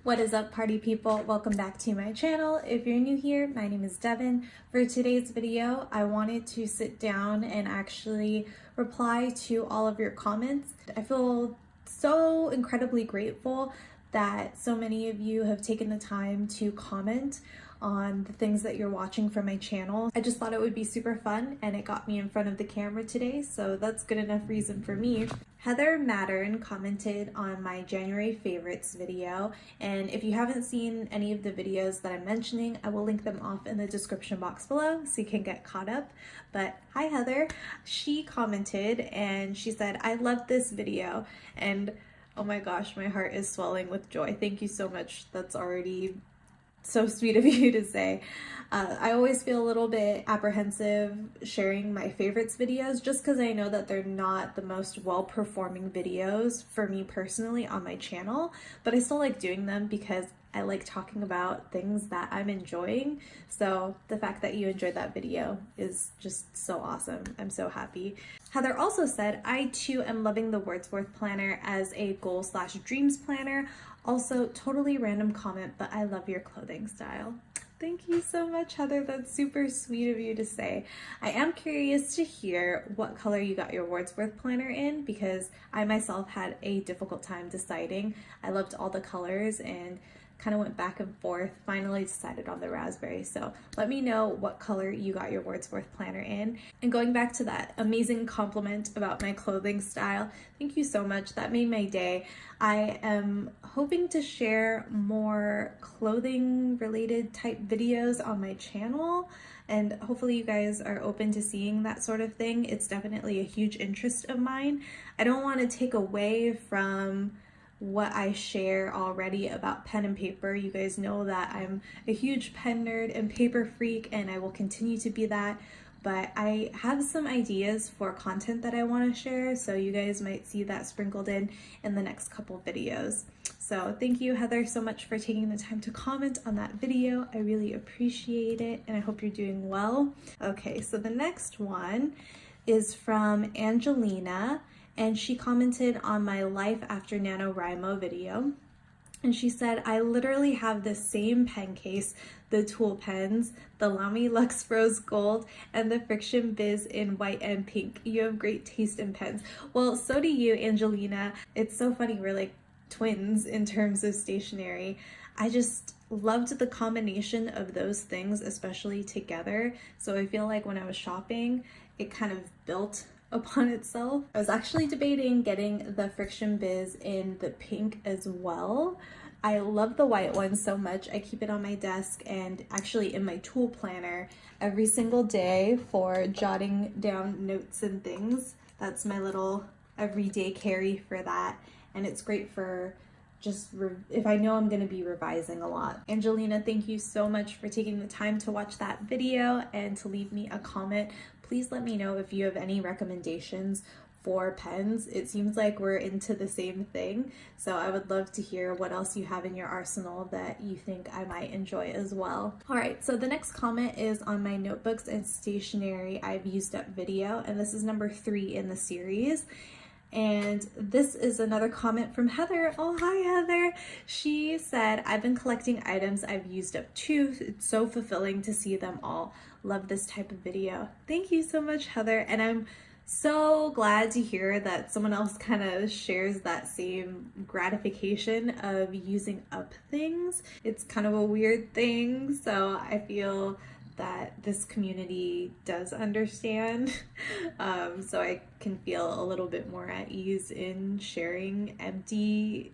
What is up, party people? Welcome back to my channel. If you're new here, my name is Devin. For today's video, I wanted to sit down and actually reply to all of your comments. I feel so incredibly grateful that so many of you have taken the time to comment on the things that you're watching from my channel. I just thought it would be super fun and it got me in front of the camera today, so that's good enough reason for me. Heather Mattern commented on my January favorites video, and if you haven't seen any of the videos that I'm mentioning, I will link them off in the description box below so you can get caught up. But hi Heather, she commented and she said, "I love this video," and oh my gosh, my heart is swelling with joy. Thank you so much. That's already so sweet of you to say. I always feel a little bit apprehensive sharing my favorites videos just because I know that they're not the most well-performing videos for me personally on my channel, but I still like doing them because I like talking about things that I'm enjoying. So the fact that you enjoyed that video is just so awesome. I'm so happy. Heather also said, "I too am loving the Wordsworth planner as a goal/dreams planner. Also, totally random comment, but I love your clothing style." Thank you so much, Heather. That's super sweet of you to say. I am curious to hear what color you got your Wordsworth planner in because I myself had a difficult time deciding. I loved all the colors and kind of went back and forth, finally decided on the raspberry. So let me know what color you got your Wordsworth planner in. And going back to that amazing compliment about my clothing style, thank you so much. That made my day. I am hoping to share more clothing related type videos on my channel, and hopefully you guys are open to seeing that sort of thing. It's definitely a huge interest of mine. I don't want to take away from what I share already about pen and paper. You guys know that I'm a huge pen nerd and paper freak, and I will continue to be that, but I have some ideas for content that I want to share, so you guys might see that sprinkled in the next couple videos. So thank you, Heather, so much for taking the time to comment on that video. I really appreciate it, and I hope you're doing well. Okay, so the next one is from Angelina, and she commented on my Life After NaNoWriMo video. And she said, "I literally have the same pen case, the Tool pens, the Lamy Lux Rose Gold, and the Friction Biz in white and pink. You have great taste in pens." Well, so do you, Angelina. It's so funny, we're like twins in terms of stationery. I just loved the combination of those things, especially together. So I feel like when I was shopping, it kind of built upon itself. I was actually debating getting the Friction Biz in the pink as well. I love the white one so much. I keep it on my desk and actually in my tool planner every single day for jotting down notes and things. That's my little everyday carry for that, and it's great for just if I know I'm going to be revising a lot. Angelina, thank you so much for taking the time to watch that video and to leave me a comment. Please let me know if you have any recommendations for pens. It seems like we're into the same thing, so I would love to hear what else you have in your arsenal that you think I might enjoy as well. All right, so the next comment is on my notebooks and stationery I've used up video, and this is number 3 in the series. And this is another comment from Heather. Oh, hi Heather. She said, "I've been collecting items I've used up too. It's so fulfilling to see them all. Love this type of video." Thank you so much, Heather. And I'm so glad to hear that someone else kind of shares that same gratification of using up things. It's kind of a weird thing, so I feel that this community does understand. So I can feel a little bit more at ease in sharing empty,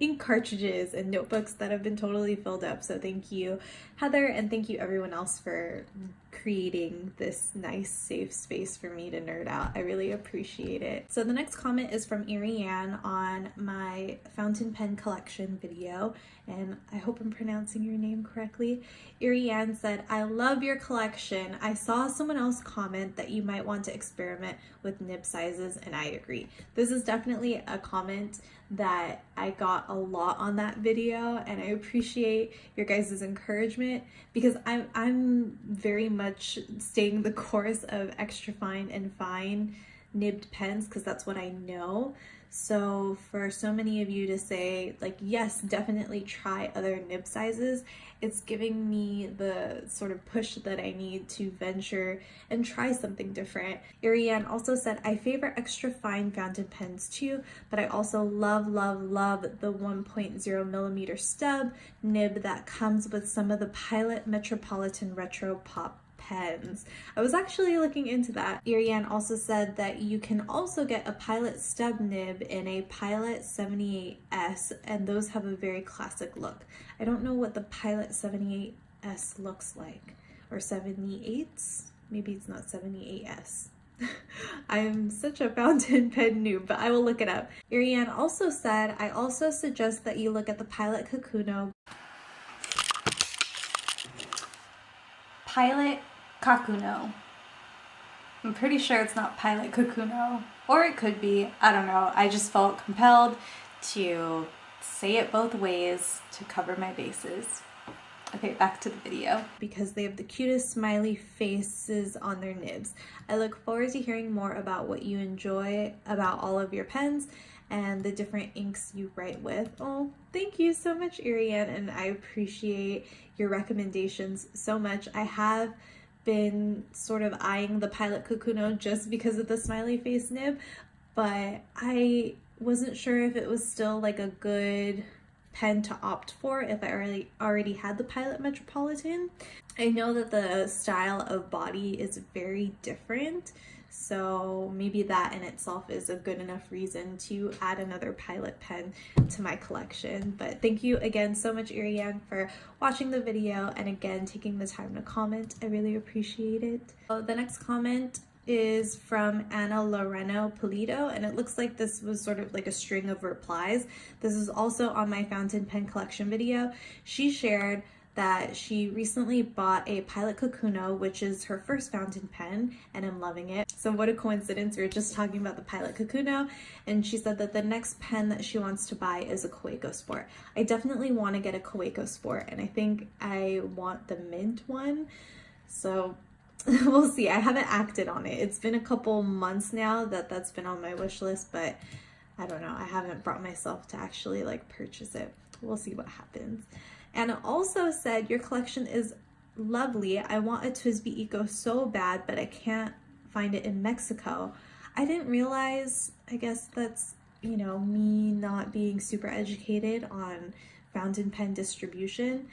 ink cartridges and notebooks that have been totally filled up. So thank you, Heather, and thank you everyone else for creating this nice safe space for me to nerd out. I really appreciate it. So the next comment is from Ariane on my fountain pen collection video, and I hope I'm pronouncing your name correctly. Ariane said, "I love your collection. I saw someone else comment that you might want to experiment with nib sizes, and I agree." This is definitely a comment that I got a lot on that video, and I appreciate your guys' encouragement because I'm very much staying the course of extra fine and fine nibbed pens because that's what I know. So for so many of you to say like, yes, definitely try other nib sizes, it's giving me the sort of push that I need to venture and try something different. Ariane also said, I favor extra fine fountain pens too, but I also love the 1.0 millimeter stub nib that comes with some of the Pilot Metropolitan Retro Pop pens. I was actually looking into that. Ariane also said that you can also get a Pilot stub nib in a Pilot 78S, and those have a very classic look. I don't know what the Pilot 78S looks like, or 78s? Maybe it's not 78S. I am such a fountain pen noob, but I will look it up. Ariane also said, I also suggest that you look at the Pilot Kakuno. Pilot Kakuno. I'm pretty sure it's not Pilot Kakuno, or it could be, I don't know. I just felt compelled to say it both ways to cover my bases. Okay, back to the video. Because they have the cutest smiley faces on their nibs. I look forward to hearing more about what you enjoy about all of your pens and the different inks you write with. Oh, thank you so much, Ariane, and I appreciate your recommendations so much. I have been sort of eyeing the Pilot Kakuno just because of the smiley face nib, but I wasn't sure if it was still like a good pen to opt for if I already had the Pilot Metropolitan. I know that the style of body is very different, so maybe that in itself is a good enough reason to add another Pilot pen to my collection. But thank you again so much, Ariane, for watching the video and again taking the time to comment. I really appreciate it. So the next comment is from Ana Loreno Polito, and it looks like this was sort of like a string of replies. This is also on my fountain pen collection video. She shared that she recently bought a Pilot Kakuno, which is her first fountain pen, and I'm loving it. So what a coincidence, we were just talking about the Pilot Kakuno, and she said that the next pen that she wants to buy is a Kaweco Sport. I definitely want to get a Kaweco Sport, and I think I want the mint one, so we'll see. I haven't acted on it. It's been a couple months now that's been on my wish list, but I don't know. I haven't brought myself to actually like purchase it. We'll see what happens. Anna also said, your collection is lovely. I want a TWSBI Eco so bad, but I can't find it in Mexico. I didn't realize, I guess that's, you know, me not being super educated on fountain pen distribution.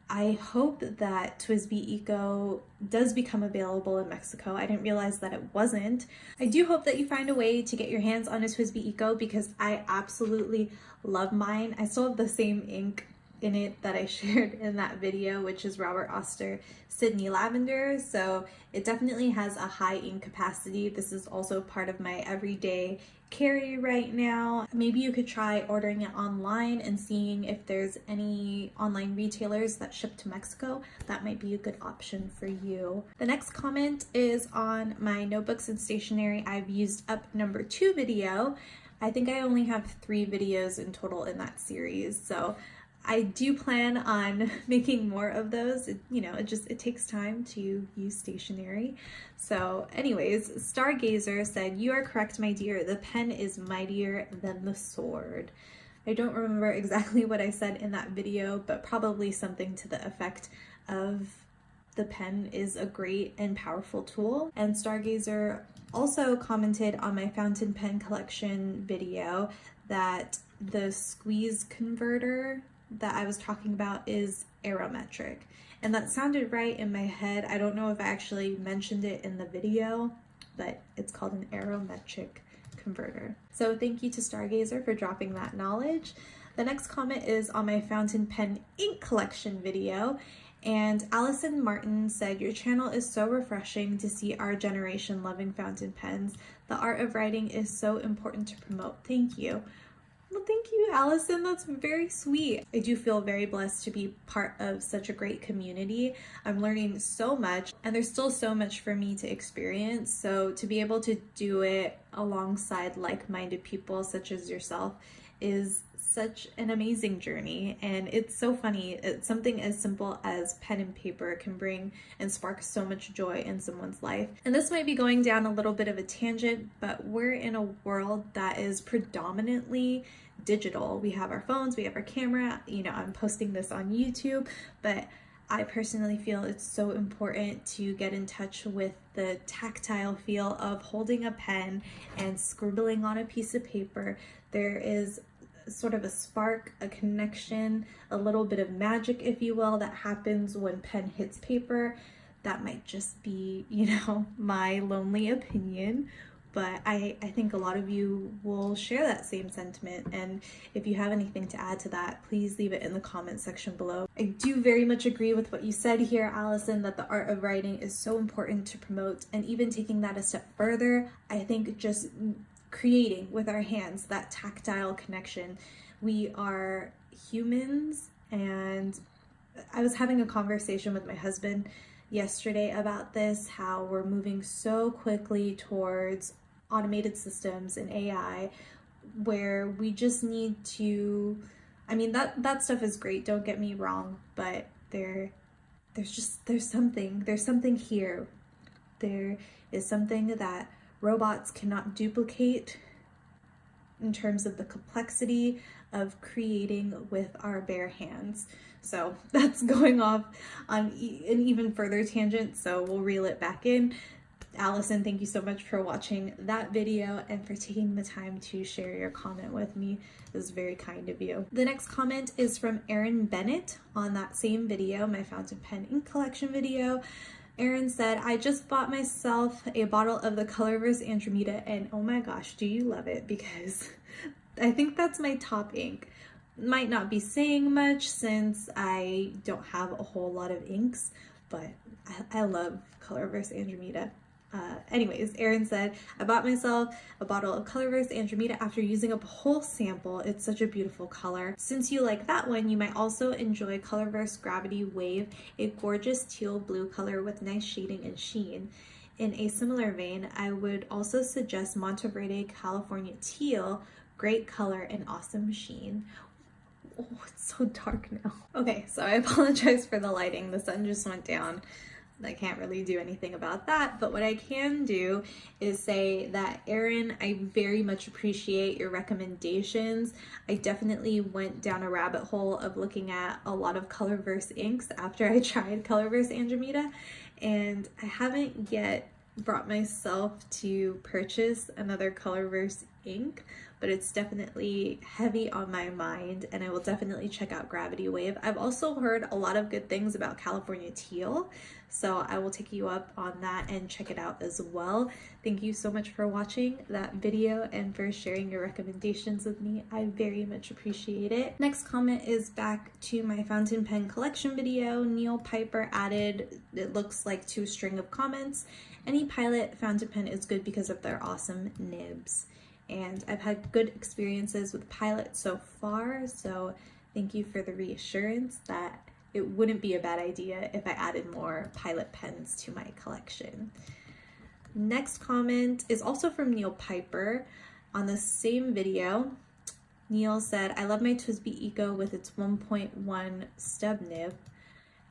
I hope that TWSBI Eco does become available in Mexico. I didn't realize that it wasn't. I do hope that you find a way to get your hands on a TWSBI Eco because I absolutely love mine. I still have the same ink in it that I shared in that video, which is Robert Oster Sydney Lavender. So it definitely has a high ink capacity. This is also part of my everyday carry right now. Maybe you could try ordering it online and seeing if there's any online retailers that ship to Mexico. That might be a good option for you. The next comment is on my notebooks and stationery I've used up #2 video. I think I only have 3 videos in total in that series, so I do plan on making more of those. It takes time to use stationery. So anyways, Stargazer said, you are correct, my dear. The pen is mightier than the sword. I don't remember exactly what I said in that video, but probably something to the effect of the pen is a great and powerful tool. And Stargazer also commented on my fountain pen collection video that the squeeze converter that I was talking about is aerometric, and that sounded right in my head. I don't know if I actually mentioned it in the video, but it's called an aerometric converter. So thank you to Stargazer for dropping that knowledge. The next comment is on my fountain pen ink collection video, and Allison Martin said, your channel is so refreshing to see our generation loving fountain pens. The art of writing is so important to promote. Thank you. Well, thank you, Allison. That's very sweet. I do feel very blessed to be part of such a great community. I'm learning so much, and there's still so much for me to experience. So to be able to do it alongside like-minded people such as yourself is such an amazing journey, and it's so funny. It's something as simple as pen and paper can bring and spark so much joy in someone's life. And this might be going down a little bit of a tangent, but we're in a world that is predominantly digital. We have our phones, we have our camera, I'm posting this on YouTube, but I personally feel it's so important to get in touch with the tactile feel of holding a pen and scribbling on a piece of paper. There is sort of a spark, a connection, a little bit of magic, if you will, that happens when pen hits paper. That might just be, my lonely opinion, but I think a lot of you will share that same sentiment. And if you have anything to add to that, please leave it in the comment section below. I do very much agree with what you said here, Allison, that the art of writing is so important to promote. And even taking that a step further, I think just creating with our hands that tactile connection. We are humans, and I was having a conversation with my husband yesterday about this, how we're moving so quickly towards automated systems and AI, where we just need to, that stuff is great, don't get me wrong, but there's something here. There is something that robots cannot duplicate in terms of the complexity of creating with our bare hands. So that's going off on an even further tangent, so we'll reel it back in. Allison, thank you so much for watching that video and for taking the time to share your comment with me. It was very kind of you. The next comment is from Erin Bennett on that same video, my fountain pen ink collection video. Erin said, I just bought myself a bottle of the Colorverse Andromeda, and oh my gosh, do you love it? Because I think that's my top ink. Might not be saying much since I don't have a whole lot of inks, but I love Colorverse Andromeda. Anyways, Erin said, I bought myself a bottle of Colorverse Andromeda after using up a whole sample. It's such a beautiful color. Since you like that one, you might also enjoy Colorverse Gravity Wave, a gorgeous teal blue color with nice shading and sheen. In a similar vein, I would also suggest Monteverde California Teal, great color and awesome sheen. Oh, it's so dark now. Okay, so I apologize for the lighting. The sun just went down. I can't really do anything about that, but what I can do is say that, Erin, I very much appreciate your recommendations. I definitely went down a rabbit hole of looking at a lot of Colorverse inks after I tried Colorverse Andromeda, and I haven't yet brought myself to purchase another Colorverse ink, but it's definitely heavy on my mind, and I will definitely check out Gravity Wave. I've also heard a lot of good things about California Teal, so I will take you up on that and check it out as well. Thank you so much for watching that video and for sharing your recommendations with me. I very much appreciate it. Next comment is back to my fountain pen collection video. Neil Piper added, it looks like, to a string of comments. Any Pilot fountain pen is good because of their awesome nibs. And I've had good experiences with Pilot so far, so thank you for the reassurance that it wouldn't be a bad idea if I added more Pilot pens to my collection. Next comment is also from Neil Piper on the same video. Neil said, I love my TWSBI Eco with its 1.1 stub nib.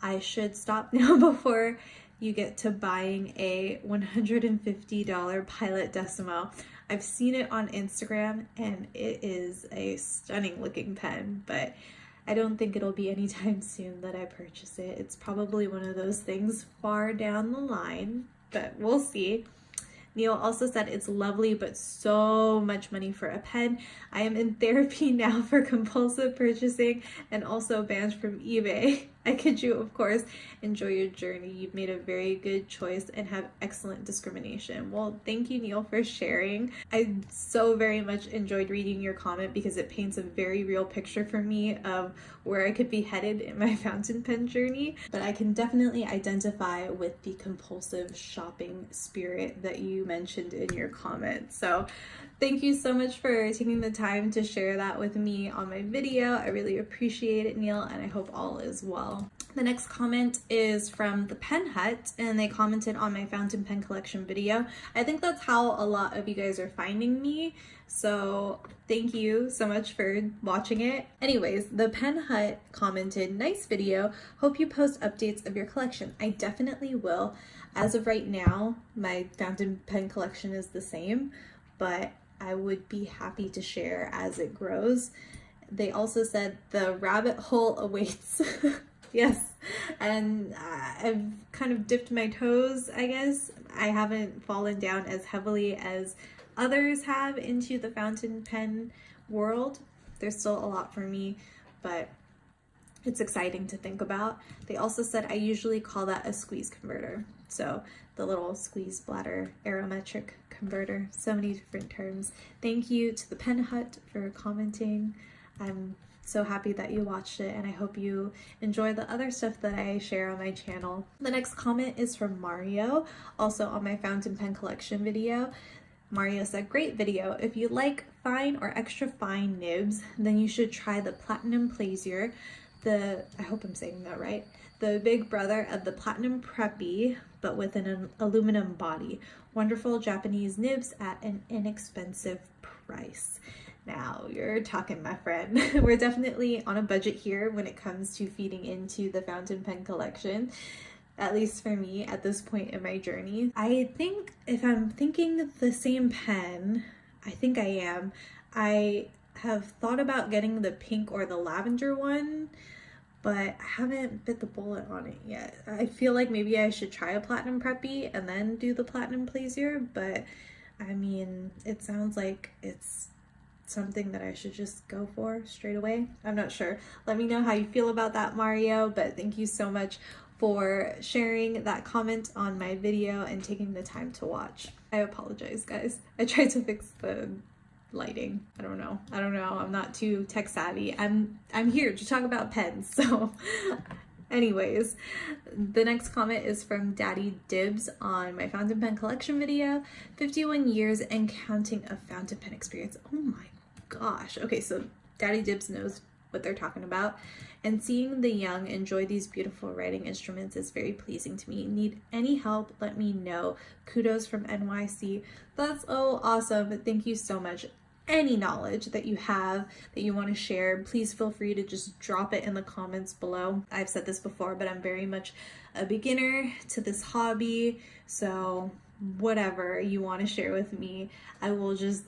I should stop now before you get to buying a $150 Pilot Decimo. I've seen it on Instagram and it is a stunning looking pen, but I don't think it'll be anytime soon that I purchase it. It's probably one of those things far down the line, but we'll see. Neil also said, it's lovely, but so much money for a pen. I am in therapy now for compulsive purchasing and also banned from eBay. I kid you, of course. Enjoy your journey. You've made a very good choice and have excellent discrimination. Well, thank you, Neil, for sharing. I so very much enjoyed reading your comment because it paints a very real picture for me of where I could be headed in my fountain pen journey. But I can definitely identify with the compulsive shopping spirit that you mentioned in your comment. So thank you so much for taking the time to share that with me on my video. I really appreciate it, Neil, and I hope all is well. The next comment is from the Pen Hut, and they commented on my fountain pen collection video. I think that's how a lot of you guys are finding me, so thank you so much for watching it. Anyways, the Pen Hut commented, "Nice video. Hope you post updates of your collection." I definitely will. As of right now, my fountain pen collection is the same, but I would be happy to share as it grows. They also said the rabbit hole awaits. Yes, and I've kind of dipped my toes, I guess. I haven't fallen down as heavily as others have into the fountain pen world. There's still a lot for me, but it's exciting to think about. They also said I usually call that a squeeze converter. So the little squeeze bladder aerometric converter, so many different terms. Thank you to the Pen Hut for commenting. I'm so happy that you watched it, and I hope you enjoy the other stuff that I share on my channel. The next comment is from Mario, also on my fountain pen collection video. Mario said, "Great video. If you like fine or extra fine nibs, then you should try the Platinum Plaisir, I hope I'm saying that right, the big brother of the Platinum Preppy, but with an aluminum body. Wonderful Japanese nibs at an inexpensive price." Now you're talking, my friend. We're definitely on a budget here when it comes to feeding into the fountain pen collection, at least for me at this point in my journey. I think if I'm thinking the same pen, I think I am. I have thought about getting the pink or the lavender one, but I haven't bit the bullet on it yet. I feel like maybe I should try a Platinum Preppy and then do the Platinum Plaisir, but I mean, it sounds like it's something that I should just go for straight away. I'm not sure. Let me know how you feel about that, Mario, but thank you so much for sharing that comment on my video and taking the time to watch. I apologize, guys. I tried to fix the lighting. I don't know. I'm not too tech savvy. I'm here to talk about pens, so anyways, the next comment is from Daddy Dibs on my fountain pen collection video. 51 years and counting of fountain pen experience. Oh my gosh. Okay, so Daddy Dibs knows what they're talking about. And seeing the young enjoy these beautiful writing instruments is very pleasing to me. Need any help, let me know. Kudos from NYC. That's so awesome. Thank you so much. Any knowledge that you have that you want to share, please feel free to just drop it in the comments below. I've said this before, but I'm very much a beginner to this hobby, so whatever you want to share with me, I will just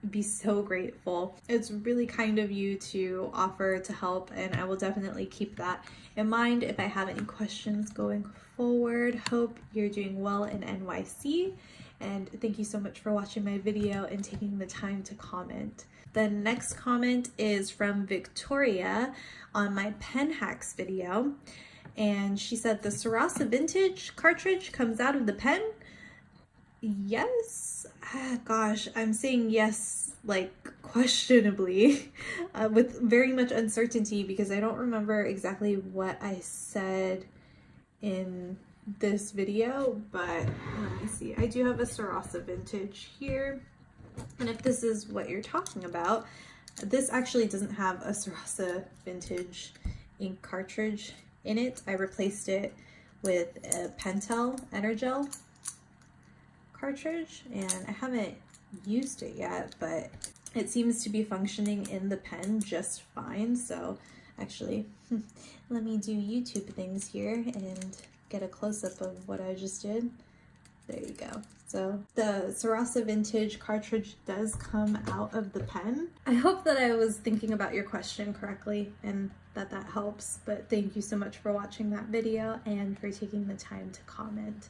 be so grateful. It's really kind of you to offer to help, and I will definitely keep that in mind if I have any questions going forward. Hope you're doing well in NYC, and thank you so much for watching my video and taking the time to comment. The next comment is from Victoria on my pen hacks video, and she said the Sarasa Vintage cartridge comes out of the pen. Yes. Gosh, I'm saying yes questionably with very much uncertainty because I don't remember exactly what I said in this video, but let me see. I do have a Sarasa Vintage here, and if this is what you're talking about, this actually doesn't have a Sarasa Vintage ink cartridge in it. I replaced it with a Pentel Energel cartridge, and I haven't used it yet, but it seems to be functioning in the pen just fine. So actually, let me do YouTube things here and get a close-up of what I just did. There you go. So the Sarasa Vintage cartridge does come out of the pen. I hope that I was thinking about your question correctly and that helps, but thank you so much for watching that video and for taking the time to comment.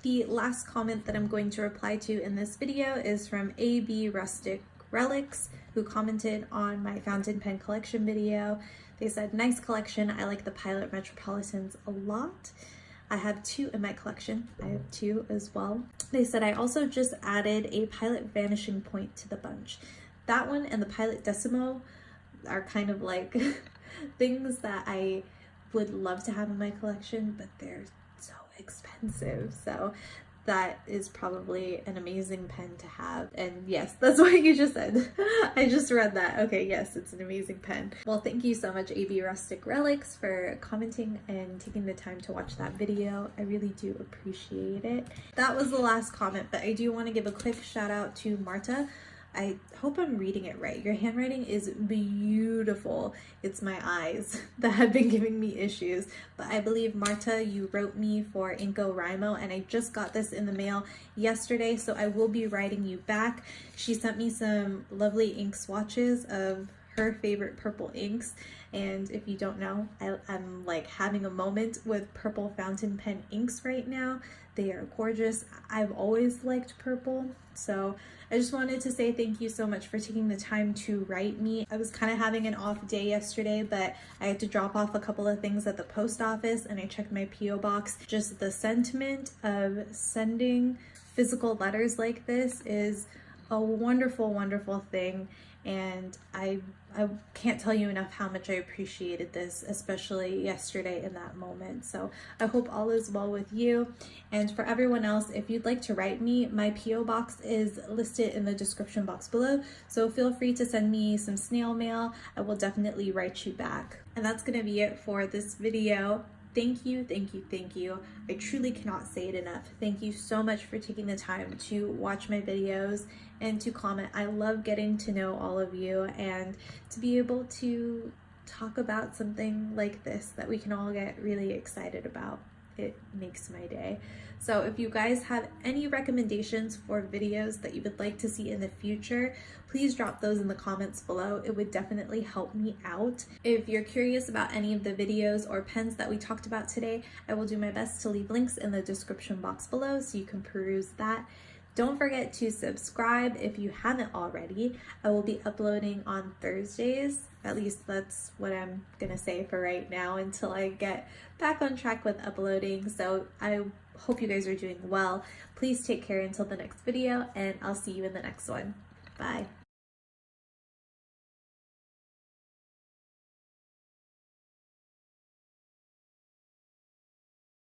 The last comment that I'm going to reply to in this video is from AB Rustic Relics, who commented on my fountain pen collection video. They said, "Nice collection. I like the Pilot Metropolitans a lot. I have 2 in my collection." I have 2 as well. They said, "I also just added a Pilot Vanishing Point to the bunch. That one and the Pilot Decimo are kind of things that I would love to have in my collection, but they're so expensive." So that is probably an amazing pen to have. And yes, that's what you just said. I just read that. Okay, yes, it's an amazing pen. Well, thank you so much, AB Rustic Relics, for commenting and taking the time to watch that video. I really do appreciate it. That was the last comment, but I do want to give a quick shout out to Marta. I hope I'm reading it right. Your handwriting is beautiful. It's my eyes that have been giving me issues. But I believe, Marta, you wrote me for Inco Rimo, and I just got this in the mail yesterday, so I will be writing you back. She sent me some lovely ink swatches of her favorite purple inks, and if you don't know, I'm like having a moment with purple fountain pen inks right now. They are gorgeous. I've always liked purple, so I just wanted to say thank you so much for taking the time to write me. I was kind of having an off day yesterday, but I had to drop off a couple of things at the post office, and I checked my P.O. box. Just the sentiment of sending physical letters like this is a wonderful, wonderful thing, and I can't tell you enough how much I appreciated this, especially yesterday in that moment. So I hope all is well with you. And for everyone else, if you'd like to write me, my P.O. box is listed in the description box below, so feel free to send me some snail mail. I will definitely write you back. And that's gonna be it for this video. Thank you, thank you, thank you. I truly cannot say it enough. Thank you so much for taking the time to watch my videos and to comment. I love getting to know all of you and to be able to talk about something like this that we can all get really excited about. It makes my day. So if you guys have any recommendations for videos that you would like to see in the future, please drop those in the comments below. It would definitely help me out. If you're curious about any of the videos or pens that we talked about today, I will do my best to leave links in the description box below so you can peruse that. Don't forget to subscribe if you haven't already. I will be uploading on Thursdays. At least that's what I'm gonna say for right now until I get back on track with uploading. So I hope you guys are doing well. Please take care until the next video, and I'll see you in the next one. Bye.